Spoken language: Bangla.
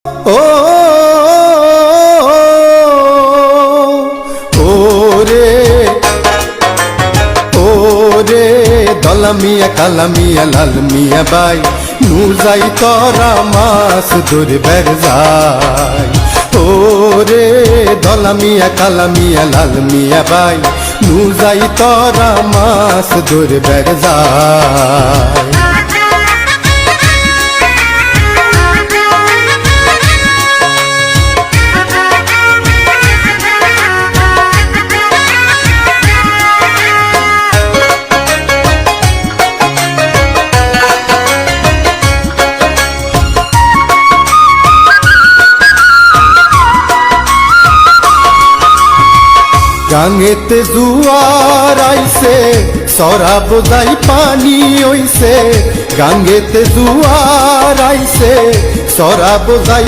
ও ওরে ওরে দলা মিয়া কালা মিয়া লাল মিয়া বাই নু যাই তোরা মাছ ধরবার যাই ওরে দলা মিয়া কালা মিয়া লাল মিয়া বাই নু যাই তোরা মাছ ধরবার যাই গাঙেতে জুয়ার আইছে সরা বোঝাই পানি হইছে গাঙেতে জুয়ার আইছে সরা বোঝাই